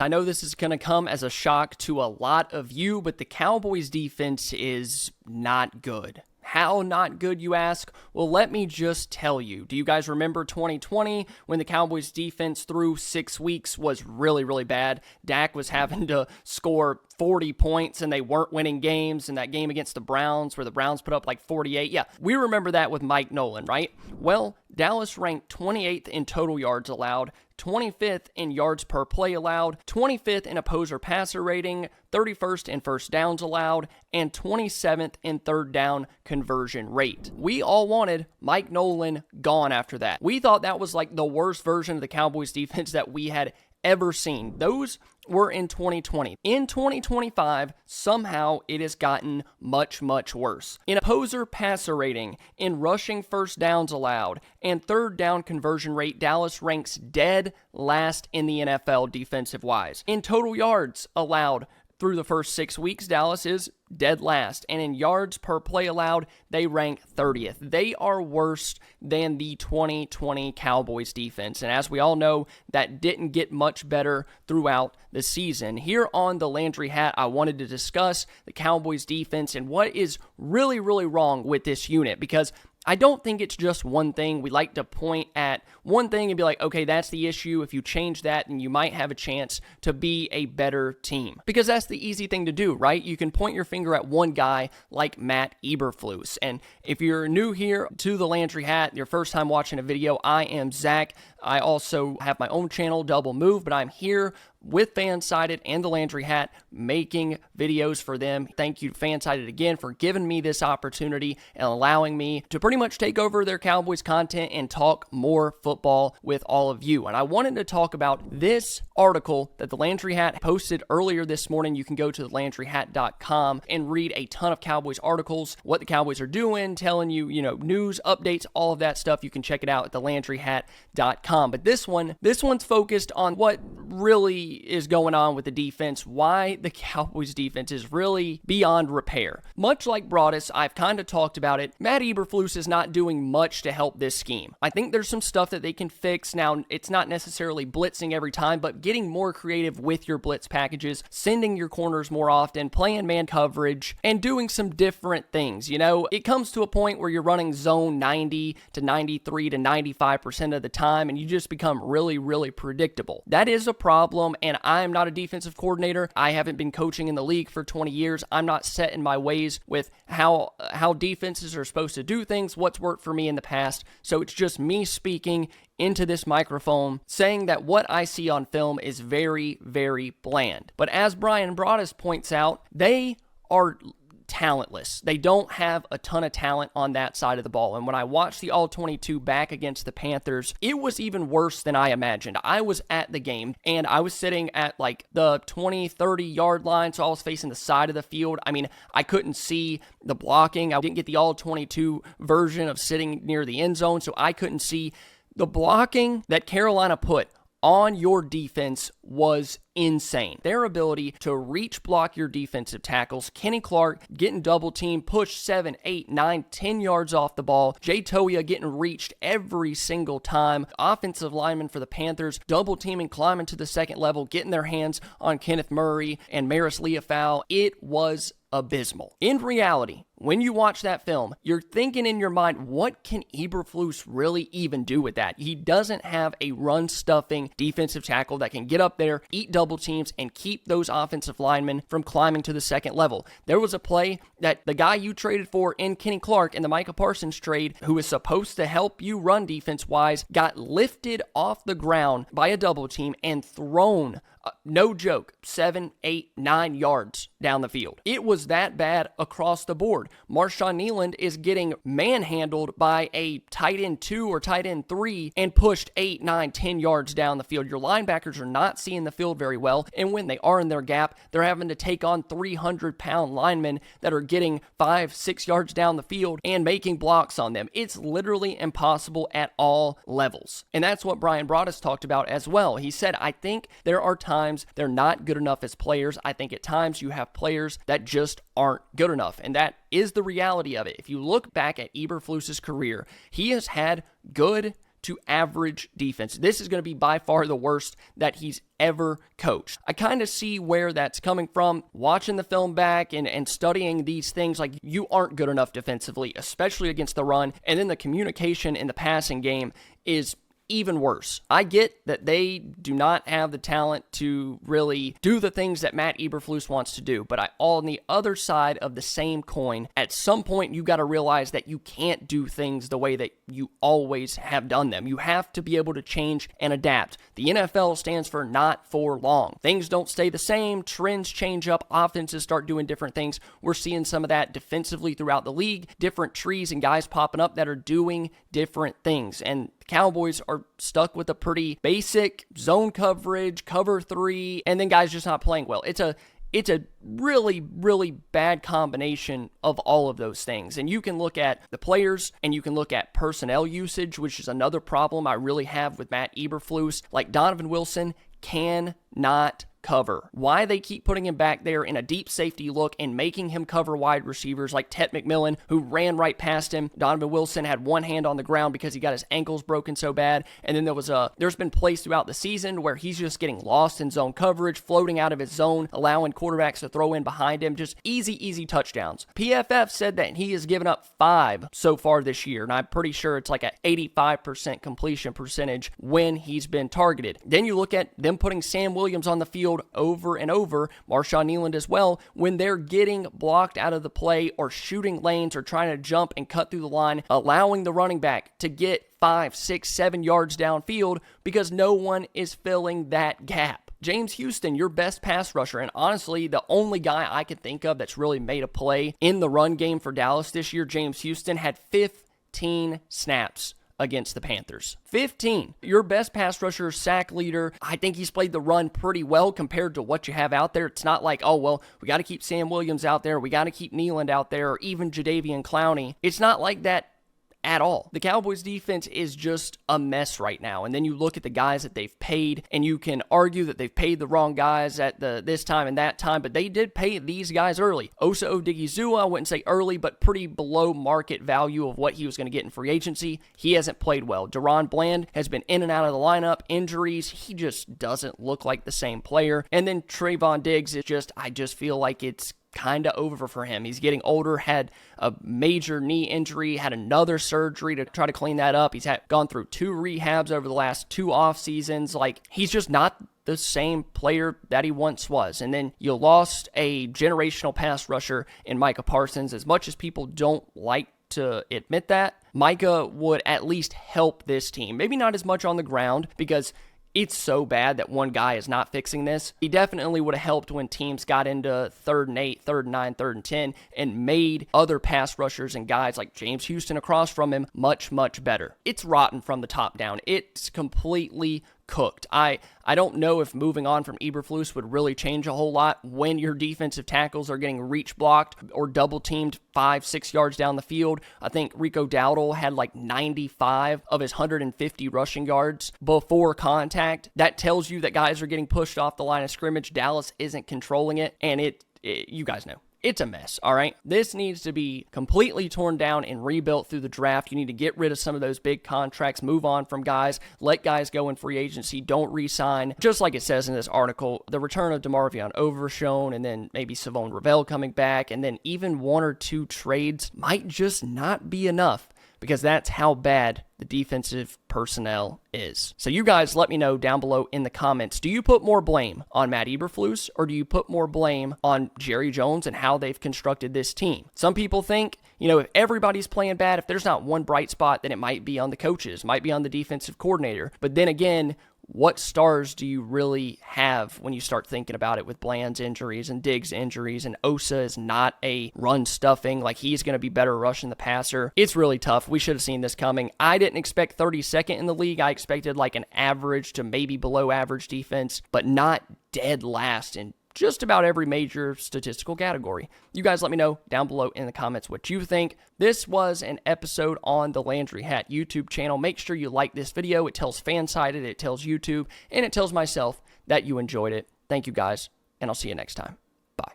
I know this is going to come as a shock to a lot of you, but the Cowboys defense is not good. How not good, you ask? Well, let me just tell you. Do you guys remember 2020 when the Cowboys defense through 6 weeks was really, really bad? Dak was having to score 40 points and they weren't winning games, in that game against the Browns where the Browns put up like 48. Yeah, we remember that with Mike Nolan, right? Well, Dallas ranked 28th in total yards allowed, 25th in yards per play allowed, 25th in opposer passer rating, 31st in first downs allowed, and 27th in third down conversion rate. We all wanted Mike Nolan gone after that. We thought that was like the worst version of the Cowboys defense that we had ever seen. Those were in 2020. In 2025, somehow it has gotten much, much worse. In opposer passer rating, in rushing first downs allowed, and third down conversion rate, Dallas ranks dead last in the NFL defensive-wise. In total yards allowed through the first 6 weeks, Dallas is dead last. And in yards per play allowed, they rank 30th. They are worse than the 2020 Cowboys defense. And as we all know, that didn't get much better throughout the season. Here on the Landry Hat, I wanted to discuss the Cowboys defense and what is really, really wrong with this unit, because I don't think it's just one thing. We like to point at one thing and be like, okay, that's the issue. If you change that, then you might have a chance to be a better team. Because that's the easy thing to do, right? You can point your finger at one guy like Matt Eberflus. And if you're new here to the Landry Hat, your first time watching a video, I am Zach. I also have my own channel, Double Move, but I'm here with FanSided and the Landry Hat making videos for them. Thank you to FanSided again for giving me this opportunity and allowing me to pretty much take over their Cowboys content and talk more football with all of you. And I wanted to talk about this article that the Landry Hat posted earlier this morning. You can go to thelandryhat.com and read a ton of Cowboys articles, what the Cowboys are doing, telling you, news, updates, all of that stuff. You can check it out at thelandryhat.com. But this one's focused on what really is going on with the defense, why the Cowboys defense is really beyond repair. Much like Broadus, I've kind of talked about it. Matt Eberflus is not doing much to help this scheme. I think there's some stuff that they can fix. Now, it's not necessarily blitzing every time, but getting more creative with your blitz packages, sending your corners more often, playing man coverage, and doing some different things. It comes to a point where you're running zone 90 to 93 to 95% of the time, and you just become really, really predictable. That is a problem, and I'm not a defensive coordinator. I haven't been coaching in the league for 20 years. I'm not set in my ways with how defenses are supposed to do things, what's worked for me in the past. So it's just me speaking into this microphone, saying that what I see on film is very, very bland. But as Brian Broadus points out, they are talentless. They don't have a ton of talent on that side of the ball. And when I watched the All-22 back against the Panthers, it was even worse than I imagined. I was at the game and I was sitting at like the 20, 30 yard line, so I was facing the side of the field. I mean, I couldn't see the blocking. I didn't get the All-22 version of sitting near the end zone, so I couldn't see. The blocking that Carolina put on your defense was insane. Their ability to reach block your defensive tackles, Kenny Clark getting double teamed, push 7, 8, 9, 10 yards off the ball, Jay Toia getting reached every single time, offensive linemen for the Panthers double teaming, climbing to the second level, getting their hands on Kenneth Murray and Maris Leafau. It was abysmal. In reality, when you watch that film, you're thinking in your mind, what can Eberflus really even do with that? He doesn't have a run-stuffing defensive tackle that can get up there, eat double teams, and keep those offensive linemen from climbing to the second level. There was a play that the guy you traded for in Kenny Clark in the Micah Parsons trade, who is supposed to help you run defense-wise, got lifted off the ground by a double team and thrown, no joke, 7, 8, 9 yards down the field. It was that bad across the board. Marshawn Kneeland is getting manhandled by a tight end 2 or tight end 3 and pushed 8, 9, 10 yards down the field. Your linebackers are not seeing the field very well, and when they are in their gap, they're having to take on 300-pound linemen that are getting 5, 6 yards down the field and making blocks on them. It's literally impossible at all levels. And that's what Brian Broadus talked about as well. He said, I think there are times they're not good enough as players. I think at times you have players that just aren't good enough, and that is the reality of it. If you look back at Eberflus's career, he has had good to average defense. This is going to be by far the worst that he's ever coached. I kind of see where that's coming from. Watching the film back and studying these things, like, you aren't good enough defensively, especially against the run, and then the communication in the passing game is even worse. I get that they do not have the talent to really do the things that Matt Eberflus wants to do, but on the other side of the same coin, at some point you got to realize that you can't do things the way that you always have done them. You have to be able to change and adapt. The NFL stands for not for long. Things don't stay the same. Trends change up. Offenses start doing different things. We're seeing some of that defensively throughout the league. Different trees and guys popping up that are doing different things. And Cowboys are stuck with a pretty basic zone coverage, cover 3, and then guys just not playing well. It's a really, really bad combination of all of those things. And you can look at the players and you can look at personnel usage, which is another problem I really have with Matt Eberflus. Like, Donovan Wilson cannot cover. Why they keep putting him back there in a deep safety look and making him cover wide receivers like Ted McMillan, who ran right past him. Donovan Wilson had one hand on the ground because he got his ankles broken so bad. And then there's been plays throughout the season where he's just getting lost in zone coverage, floating out of his zone, allowing quarterbacks to throw in behind him. Just easy touchdowns. PFF said that he has given up 5 so far this year, and I'm pretty sure it's like an 85% completion percentage when he's been targeted. Then you look at them putting Sam Williams on the field over and over, Marshawn Kneeland as well, when they're getting blocked out of the play or shooting lanes or trying to jump and cut through the line, allowing the running back to get 5, 6, 7 yards downfield because no one is filling that gap. James Houston, your best pass rusher, and honestly, the only guy I can think of that's really made a play in the run game for Dallas this year, James Houston, had 15 snaps against the Panthers. 15. Your best pass rusher, sack leader. I think he's played the run pretty well compared to what you have out there. It's not like, oh, well, we got to keep Sam Williams out there. We got to keep Kneeland out there, or even Jadeveon Clowney. It's not like that at all. The Cowboys defense is just a mess right now. And then you look at the guys that they've paid, and you can argue that they've paid the wrong guys at this time and that time, but they did pay these guys early. Osa Odigizua, I wouldn't say early, but pretty below market value of what he was going to get in free agency. He hasn't played well. Deron Bland has been in and out of the lineup, injuries. He just doesn't look like the same player. And then Trayvon Diggs I just feel like it's kind of over for him. He's getting older, had a major knee injury, had another surgery to try to clean that up. He's gone through 2 rehabs over the last 2 off seasons. Like, he's just not the same player that he once was. And then you lost a generational pass rusher in Micah Parsons. As much as people don't like to admit that, Micah would at least help this team. Maybe not as much on the ground because it's so bad that one guy is not fixing this. He definitely would have helped when teams got into 3rd and 8, 3rd and 9, 3rd and 10, and made other pass rushers and guys like James Houston across from him much, much better. It's rotten from the top down. It's completely cooked. I don't know if moving on from Eberflus would really change a whole lot when your defensive tackles are getting reach blocked or double teamed 5, 6 yards down the field. I think Rico Dowdle had like 95 of his 150 rushing yards before contact. That tells you that guys are getting pushed off the line of scrimmage. Dallas isn't controlling it, and you guys know. It's a mess, all right? This needs to be completely torn down and rebuilt through the draft. You need to get rid of some of those big contracts, move on from guys, let guys go in free agency, don't re-sign. Just like it says in this article, the return of DeMarvion Overshown, and then maybe Savon Ravel coming back, and then even 1 or 2 trades might just not be enough, because that's how bad the defensive personnel is. So you guys let me know down below in the comments, do you put more blame on Matt Eberflus, or do you put more blame on Jerry Jones and how they've constructed this team? Some people think, if everybody's playing bad, if there's not one bright spot, then it might be on the coaches, might be on the defensive coordinator. But then again, what stars do you really have when you start thinking about it with Bland's injuries and Diggs' injuries, and Osa is not a run stuffing, like he's going to be better rushing the passer? It's really tough. We should have seen this coming. I didn't expect 32nd in the league. I expected like an average to maybe below average defense, but not dead last in just about every major statistical category. You guys let me know down below in the comments what you think. This was an episode on the Landry Hat YouTube channel. Make sure you like this video. It tells FanSided, it tells YouTube, and it tells myself that you enjoyed it. Thank you guys, and I'll see you next time.